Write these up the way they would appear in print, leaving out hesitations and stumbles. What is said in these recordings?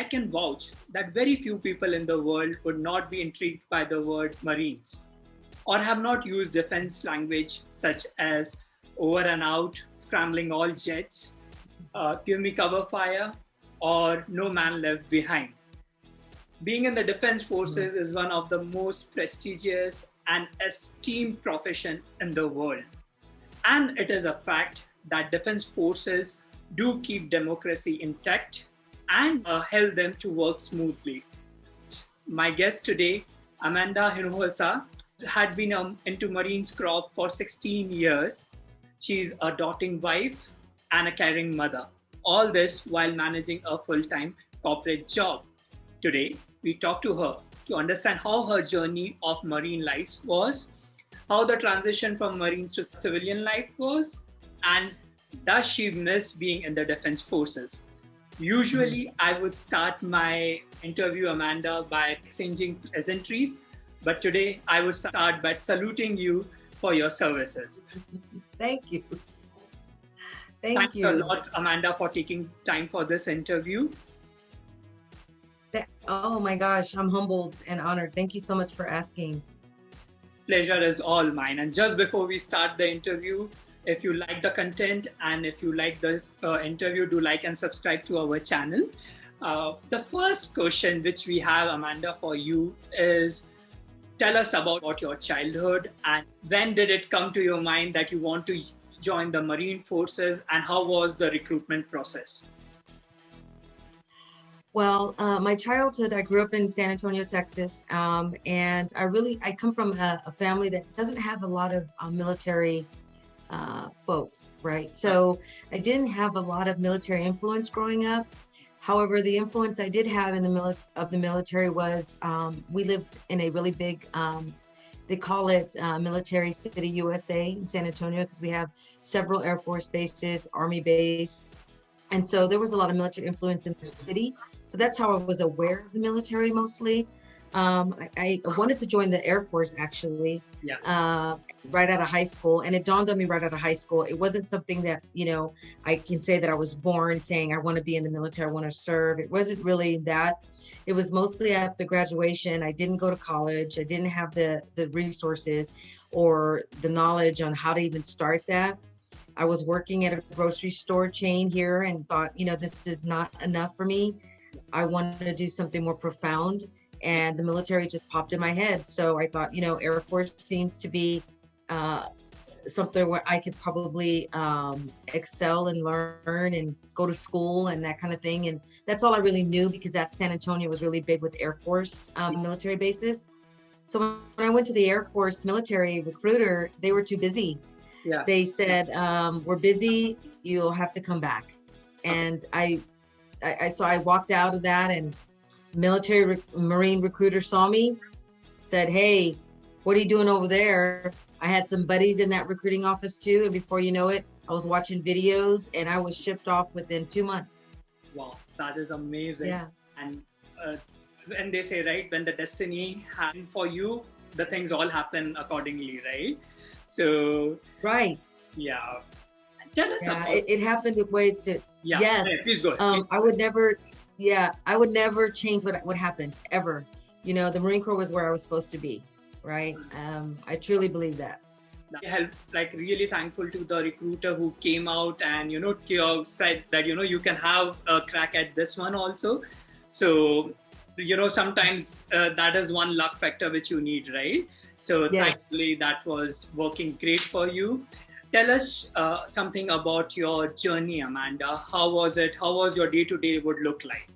can vouch that very few people in the world would not be intrigued by the word Marines or have not used defense language such as over and out, scrambling all jets, give me cover fire, or no man left behind. Being in the defense forces is one of the most prestigious and esteemed profession in the world. And it is a fact that defense forces do keep democracy intact and help them to work smoothly. My guest today, Amanda Hinojosa, had been into Marines Corp for 16 years. She's a doting wife and a caring mother. All this while managing a full-time corporate job. Today, we talk to her to understand how her journey of Marine life was, how the transition from Marines to civilian life was, and does she miss being in the defense forces? Usually, I would start my interview, Amanda, by exchanging pleasantries, but today I would start by saluting you for your services. Thank you. Thanks a lot, Amanda, for taking time for this interview. Oh my gosh, I'm humbled and honored. Thank you so much for asking. Pleasure is all mine. And just before we start the interview, if you like the content and if you like this interview, do like and subscribe to our channel. The first question which we have, Amanda, for you is, tell us about your childhood and when did it come to your mind that you want to join the Marine Forces, and how was the recruitment process? Well, my childhood, I grew up in San Antonio, Texas, and I come from a family that doesn't have a lot of military folks, right? So I didn't have a lot of military influence growing up. However, the influence I did have in the military was we lived in a really big, they call it Military City, USA in San Antonio, because we have several Air Force bases, Army base. And so there was a lot of military influence in the city. So that's how I was aware of the military mostly. I wanted to join the Air Force actually, right out of high school. And it dawned on me right out of high school. It wasn't something that, I can say that I was born saying I want to be in the military, I want to serve. It wasn't really that. It was mostly after graduation. I didn't go to college. I didn't have the resources or the knowledge on how to even start that. I was working at a grocery store chain here and thought, this is not enough for me. I wanted to do something more profound, and the military just popped in my head. So I thought, Air Force seems to be something where I could probably excel and learn and go to school and that kind of thing. And that's all I really knew, because that San Antonio was really big with Air Force military bases. So when I went to the Air Force military recruiter, they were too busy. Yeah. They said, we're busy, you'll have to come back. And so I walked out of that, and Marine recruiter saw me, said, hey, what are you doing over there? I had some buddies in that recruiting office too. And before you know it, I was watching videos and I was shipped off within 2 months. Wow, that is amazing. Yeah. And when they say, right, when the destiny happened for you, the things all happen accordingly, right? So, right. Yeah. Tell us about it happened the way to, yes. Yeah, please go ahead. I would never change what happened ever. The Marine Corps was where I was supposed to be, right? I truly believe that. Really thankful to the recruiter who came out and, said that, you can have a crack at this one also. So, sometimes that is one luck factor which you need, right? So thankfully that was working great for you. Tell us something about your journey, Amanda. How was it? How was your day-to-day would look like?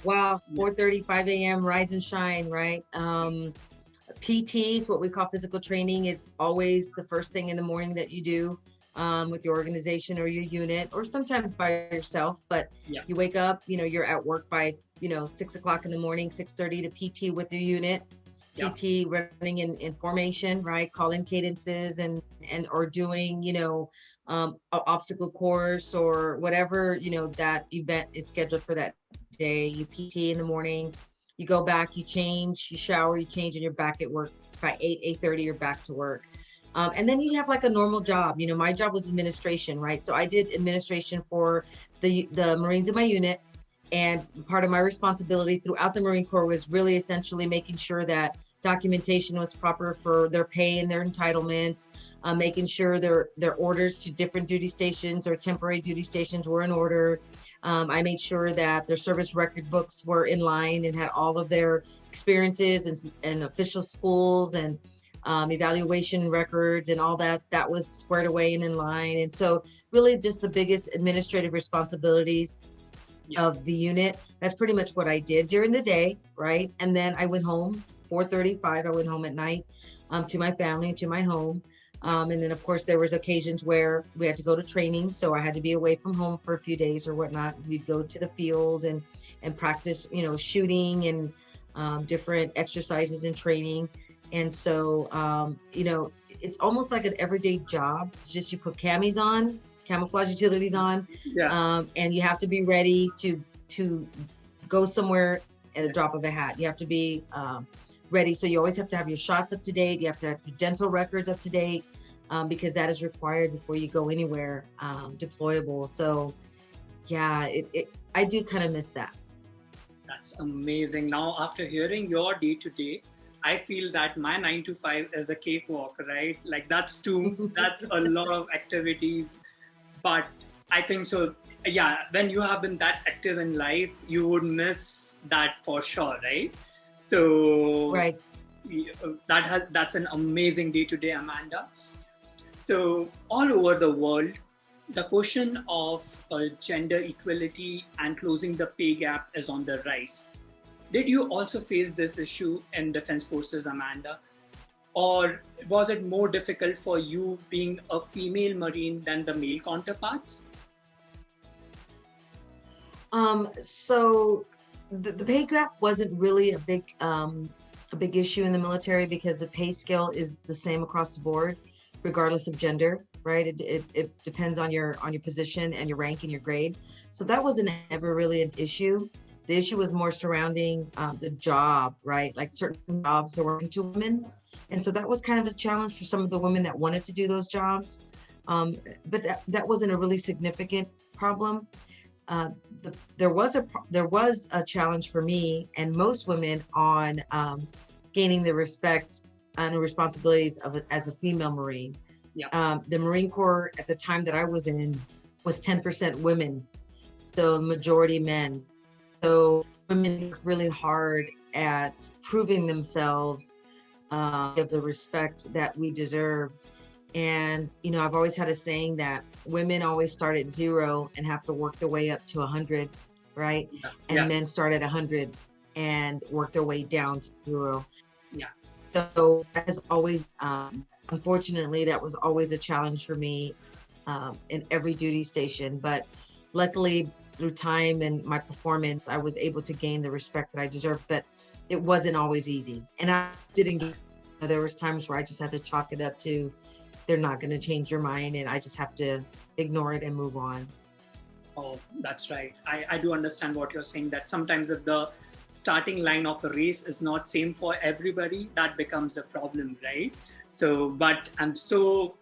Wow, 4:30, 5 a.m., rise and shine, right? PTs, what we call physical training, is always the first thing in the morning that you do with your organization or your unit, or sometimes by yourself. But you wake up, you're at work by, 6 o'clock in the morning, 6:30 to PT with your unit. PT running in formation, right? Call-in cadences and or doing, obstacle course or whatever, that event is scheduled for that day. You PT in the morning, you go back, you change, you shower, you change, and you're back at work by 8:30, you're back to work. And then you have like a normal job. My job was administration, right? So I did administration for the Marines in my unit. And part of my responsibility throughout the Marine Corps was really essentially making sure that documentation was proper for their pay and their entitlements, making sure their orders to different duty stations or temporary duty stations were in order. I made sure that their service record books were in line and had all of their experiences and official schools and evaluation records and all that was squared away and in line. And so really just the biggest administrative responsibilities of the unit. That's pretty much what I did during the day, right? And then I went home, 4:35, I went home at night to my family, to my home. And then of course there was occasions where we had to go to training. So I had to be away from home for a few days or whatnot. We'd go to the field and practice, shooting and different exercises and training. And so, it's almost like an everyday job. It's just you put camouflage utilities on, and you have to be ready to go somewhere at the drop of a hat. You have to be ready. So you always have to have your shots up to date. You have to have your dental records up to date because that is required before you go anywhere deployable. So yeah, I do kind of miss that. That's amazing. Now, after hearing your day to day, I feel that my 9 to 5 is a cakewalk, right? Like that's a lot of activities. But I think so, yeah, when you have been that active in life, you would miss that for sure, right? So right. That's an amazing day to day, Amanda. So all over the world, the question of gender equality and closing the pay gap is on the rise. Did you also face this issue in Defense Forces, Amanda? Or was it more difficult for you being a female Marine than the male counterparts? So the pay gap wasn't really a big issue in the military because the pay scale is the same across the board, regardless of gender, right? It depends on your position and your rank and your grade. So that wasn't ever really an issue. The issue was more surrounding the job, right? Like certain jobs are working to women. And so that was kind of a challenge for some of the women that wanted to do those jobs. But that wasn't a really significant problem. There was a challenge for me and most women on gaining the respect and responsibilities as a female Marine. Yeah. The Marine Corps at the time that I was in was 10% women, so majority men. So women worked really hard at proving themselves of the respect that we deserved. And, I've always had a saying that women always start at 0 and have to work their way up to 100, right? Yeah. And men start at 100 and work their way down to 0. Yeah. So that has always, unfortunately, that was always a challenge for me in every duty station. But luckily, through time and my performance, I was able to gain the respect that I deserved. But it wasn't always easy. And I didn't get, there was times where I just had to chalk it up to, they're not going to change your mind, and I just have to ignore it and move on. Oh, that's right. I do understand what you're saying, that sometimes if the starting line of a race is not same for everybody, that becomes a problem, right? So, but I'm so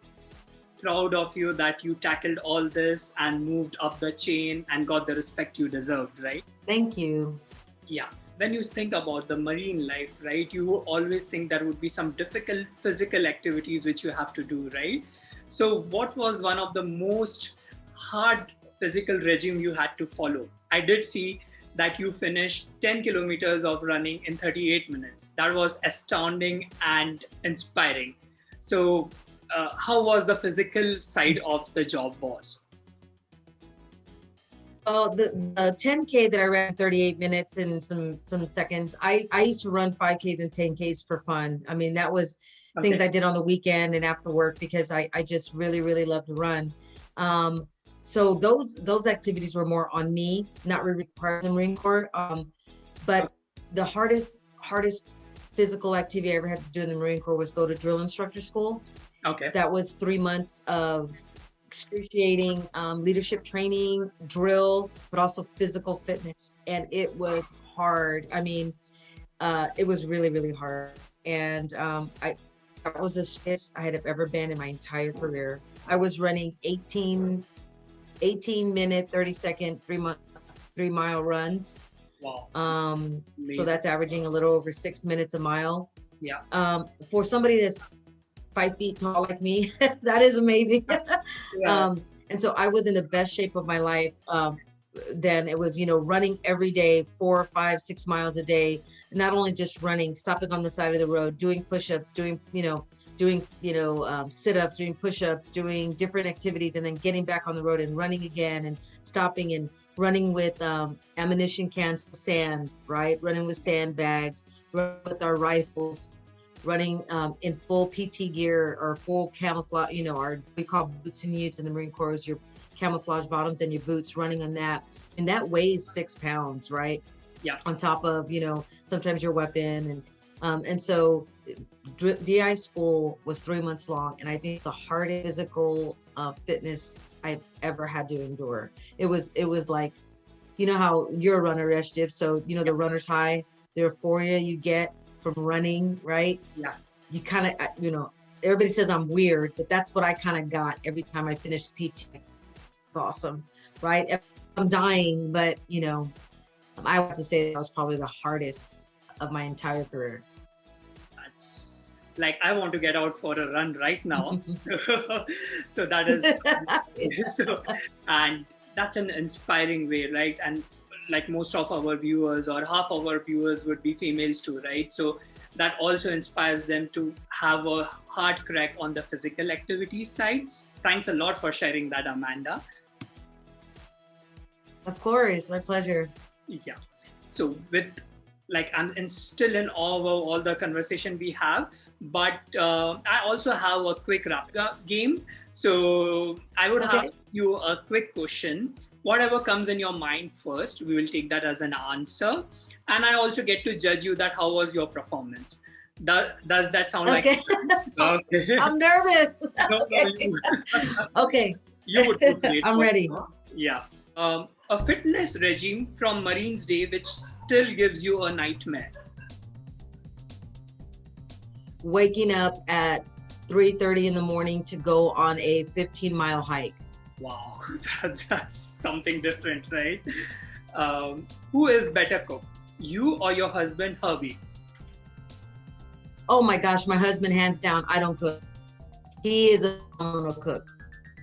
proud of you that you tackled all this and moved up the chain and got the respect you deserved, right? Thank you. Yeah. When you think about the Marine life, right, you always think there would be some difficult physical activities which you have to do, right? So what was one of the most hard physical regime you had to follow? I did see that you finished 10 kilometers of running in 38 minutes. That was astounding and inspiring. So how was the physical side of the job was? Well, the 10K that I ran 38 minutes and some seconds, I used to run 5Ks and 10Ks for fun. I mean, that was things I did on the weekend and after work because I just really, really love to run. So those activities were more on me, not really required in the Marine Corps. But the hardest physical activity I ever had to do in the Marine Corps was go to drill instructor school. Okay. That was 3 months of excruciating leadership training, drill, but also physical fitness. And it was hard. I mean, it was really, really hard. And that was the shittest I had ever been in my entire career. I was running 18 minute, 30 second, 3 month 3-mile runs. Wow. So Amazing. that's averaging a little over 6 minutes a mile. Yeah. For somebody that's 5 feet tall like me, that is amazing. Yeah. And so I was in the best shape of my life. Then it was, running every day, 4, 5, 6 miles a day. Not only just running, stopping on the side of the road, doing push-ups, doing sit-ups, doing push-ups, doing different activities, and then getting back on the road and running again, and stopping and running with ammunition cans of sand, right? Running with sandbags, running with our rifles, running in full PT gear or full camouflage, we call boots and utes in the Marine Corps, your camouflage bottoms and your boots, running on that. And that weighs 6 pounds, right? Yeah. On top of, sometimes your weapon. And so DI school was 3 months long. And I think the hardest physical fitness I've ever had to endure. It was like, how you're a runner, Yeshdev. So, the runner's high, the euphoria you get from running, right? Yeah. You kind of, everybody says I'm weird, but that's what I kind of got every time I finished PT. It's awesome, right? I'm dying, but, I have to say that was probably the hardest of my entire career. That's like, I want to get out for a run right now. So that is, and that's an inspiring way, right? And like most of our viewers or half of our viewers would be females too, right? So that also inspires them to have a hard crack on the physical activities side. Thanks a lot for sharing that, Amanda. Of course, my pleasure. Yeah. So I'm still in awe of all the conversation we have, but I also have a quick wrap game. So I would ask you a quick question. Whatever comes in your mind first, we will take that as an answer. And I also get to judge you that how was your performance. Does that sound like? Okay. I'm nervous. Okay. You would do great. I'm ready. Yeah. A fitness regime from Marines Day which still gives you a nightmare. Waking up at 3:30 in the morning to go on a 15-mile hike. Wow, that's something different, right? Who is better cook, you or your husband, Herbie? Oh my gosh, my husband, hands down. I don't cook. He is a phenomenal cook.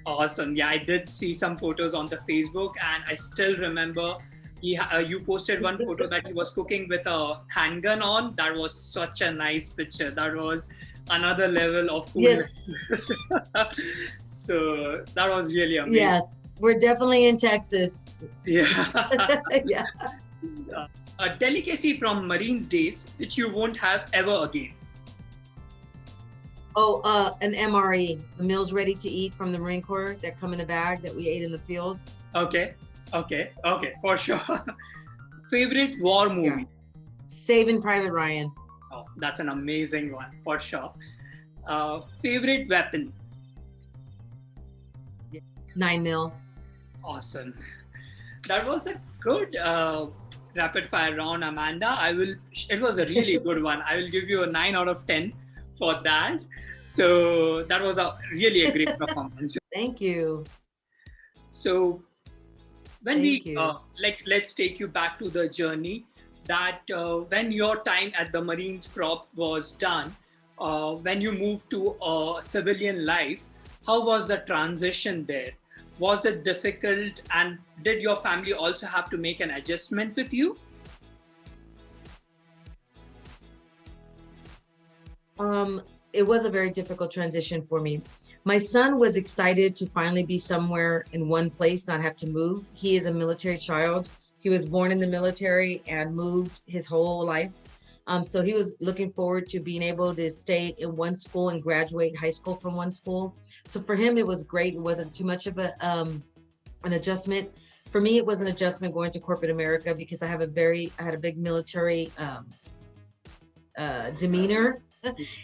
Awesome. Yeah, I did see some photos on the Facebook, and I still remember you posted one photo that he was cooking with a handgun on. That was such a nice picture. That was another level of food. Yes. So that was really amazing. Yes, we're definitely in Texas. Yeah. Yeah. A delicacy from Marines days which you won't have ever again. Oh, an MRE, the meals ready to eat from the Marine Corps that come in a bag that we ate in the field. Okay, for sure. Favorite war movie? Yeah. Saving Private Ryan. Oh, that's an amazing one, for sure. Favorite weapon? 9mm. Awesome. That was a good rapid fire round, Amanda. It was a really good one. I will give you a 9 out of 10 for that. So that was really a great performance. Thank you. So when let's take you back to the journey that when your time at the Marines Corp was done, when you moved to a civilian life, how was the transition there? Was it difficult, and did your family also have to make an adjustment with you? It was a very difficult transition for me. My son was excited to finally be somewhere in one place, not have to move. He is a military child. He was born in the military and moved his whole life. So he was looking forward to being able to stay in one school and graduate high school from one school. So for him, it was great. It wasn't too much of an adjustment. For me, it was an adjustment going to corporate America because I had a big military demeanor.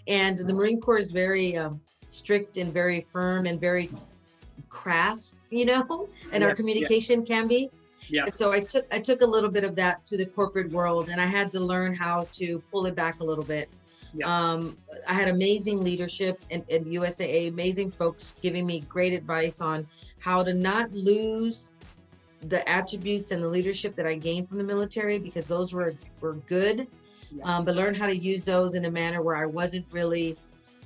And the Marine Corps is very strict and very firm and very crass, and our communication can be. Yeah. And so I took a little bit of that to the corporate world, and I had to learn how to pull it back a little bit. Yeah. I had amazing leadership in USAA, amazing folks giving me great advice on how to not lose the attributes and the leadership that I gained from the military, because those were good, but learn how to use those in a manner where I wasn't really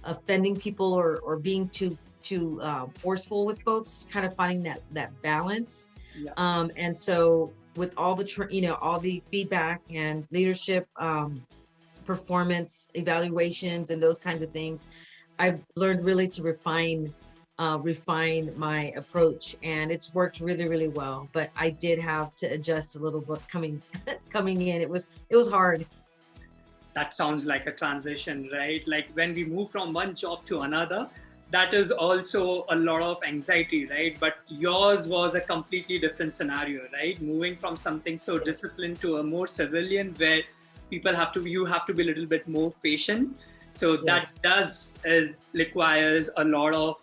offending people or being too forceful with folks, kind of finding that balance. And so with all the all the feedback and leadership, performance evaluations and those kinds of things, I've learned really to refine my approach, and it's worked really, really well. But I did have to adjust a little bit coming in. It was hard. That sounds like a transition, right? Like when we move from one job to another, that is also a lot of anxiety, right? But yours was a completely different scenario, right? Moving from something so disciplined to a more civilian, where you have to be a little bit more patient. So that requires a lot of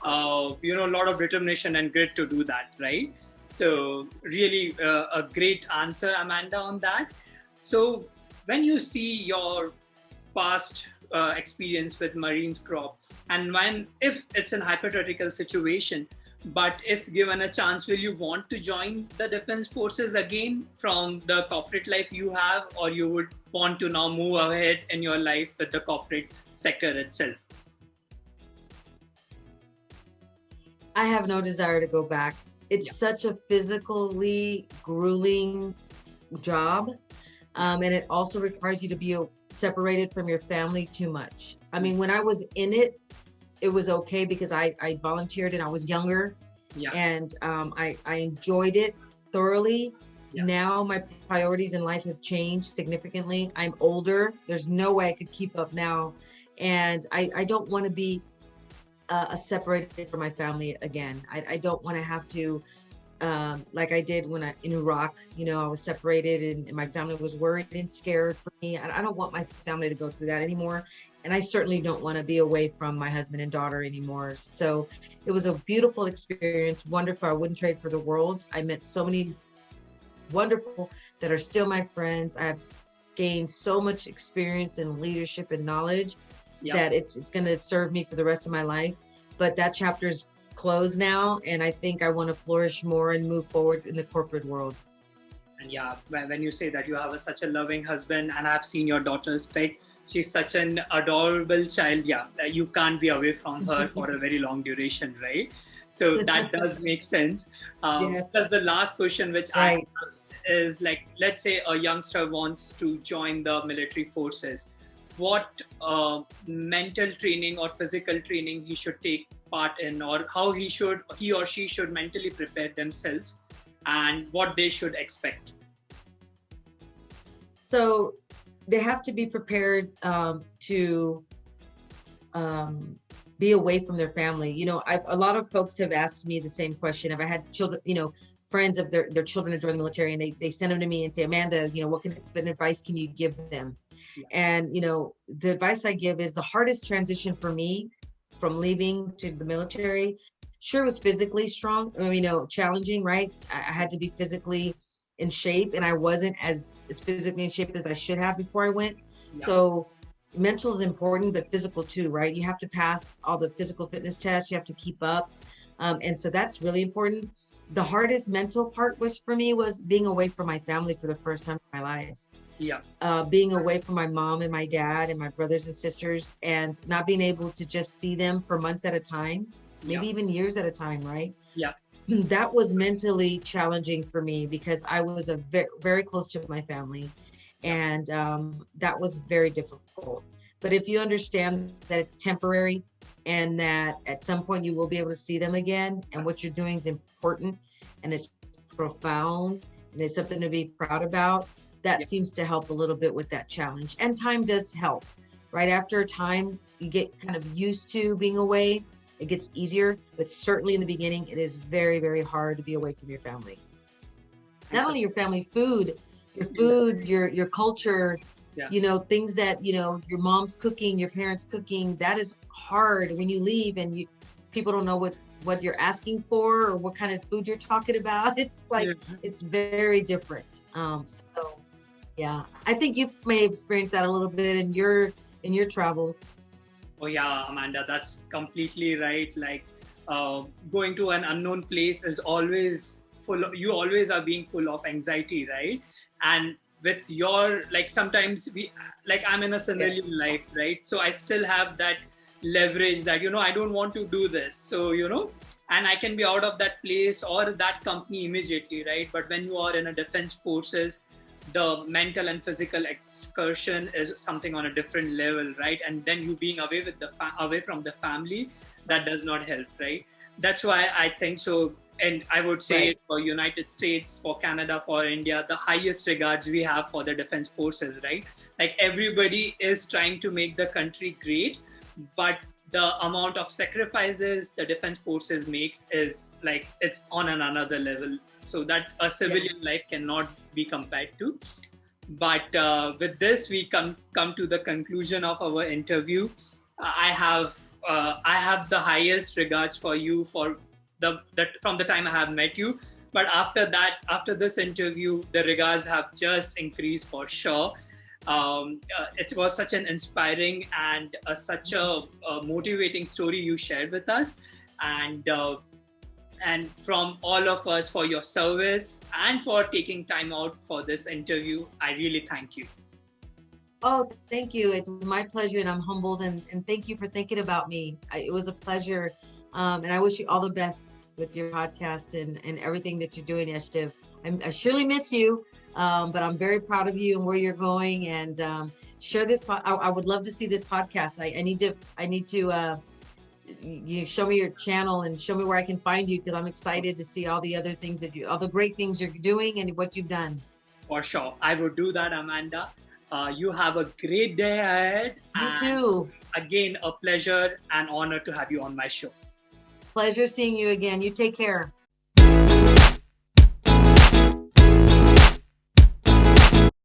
a lot of determination and grit to do that, right? So really a great answer, Amanda, on that. So when you see your past experience with Marines Corp, and if it's an hypothetical situation, but if given a chance, will you want to join the Defense Forces again from the corporate life you have, or you would want to now move ahead in your life with the corporate sector itself? I have no desire to go back. It's such a physically grueling job. And it also requires you to be separated from your family too much. I mean, when I was in it, it was okay because I volunteered and I was younger, and I enjoyed it thoroughly. Now my priorities in life have changed significantly. I'm older. There's no way I could keep up now. And I don't want to be separated from my family again. I don't want to have to, like I did when in Iraq, I was separated and my family was worried and scared for me. I don't want my family to go through that anymore. And I certainly don't want to be away from my husband and daughter anymore. So it was a beautiful experience, wonderful. I wouldn't trade for the world. I met so many wonderful that are still my friends. I've gained so much experience and leadership and knowledge that it's going to serve me for the rest of my life. But that chapter's closed now, and I think I want to flourish more and move forward in the corporate world. And when you say that you have such a loving husband, and I've seen your daughter's pet, she's such an adorable child. You can't be away from her for a very long duration, right? So that does make sense. That's the last question, which I have is like, let's say a youngster wants to join the military forces. What mental training or physical training he should take part in, or how he or she should mentally prepare themselves, and what they should expect? So they have to be prepared to be away from their family. A lot of folks have asked me the same question. If I had children, friends of their children are joining the military, and they send them to me and say, Amanda, what advice can you give them? And, the advice I give is the hardest transition for me from leaving to the military. Sure, was physically strong, challenging, right? I had to be physically in shape, and I wasn't as physically in shape as I should have before I went. So mental is important, but physical too, right? You have to pass all the physical fitness tests. You have to keep up. And so that's really important. The hardest mental part for me was being away from my family for the first time in my life. Being away from my mom and my dad and my brothers and sisters, and not being able to just see them for months at a time, maybe even years at a time, right? That was mentally challenging for me because I was very, very close to my family, and that was very difficult. But if you understand that it's temporary and that at some point you will be able to see them again, and what you're doing is important and it's profound and it's something to be proud about, that seems to help a little bit with that challenge. And time does help, right? After a time, you get kind of used to being away. It gets easier, but certainly in the beginning, it is very, very hard to be away from your family. Not only your family, your culture, things that, your mom's cooking, your parents cooking, that is hard when you leave and people don't know what you're asking for or what kind of food you're talking about. It's like, it's very different. I think you may experience that a little bit in your travels. Oh yeah, Amanda, that's completely right. Like going to an unknown place is always you always are being full of anxiety, right? And with your, like, sometimes I'm in a civilian life, right? So I still have that leverage that, I don't want to do this. So, and I can be out of that place or that company immediately, right? But when you are in a defense forces, the mental and physical excursion is something on a different level, right? And then you being away away from the family, that does not help, right? That's why I think so. And I would say Right. for United States, for Canada, for India, the highest regards we have for the defense forces, right? Like, everybody is trying to make the country great, but the amount of sacrifices the defense forces makes is like, it's on another level. So that a civilian Yes. life cannot be compared to. But with this, we come to the conclusion of our interview. I have the highest regards for you for from the time I have met you. But after that, after this interview, the regards have just increased for sure. It was such an inspiring and such a motivating story you shared with us, and from all of us, for your service and for taking time out for this interview. I really thank you. Oh, thank you. It was my pleasure, and I'm humbled. And thank you for thinking about me. It was a pleasure. And I wish you all the best with your podcast and everything that you're doing, Yeshdev. I surely miss you, but I'm very proud of you and where you're going. And share this. I would love to see this podcast. I need to. You show me your channel and show me where I can find you, because I'm excited to see all the other things all the great things you're doing and what you've done. For sure, I would do that, Amanda. You have a great day ahead. You too. Again, a pleasure and honor to have you on my show. Pleasure seeing you again. You take care.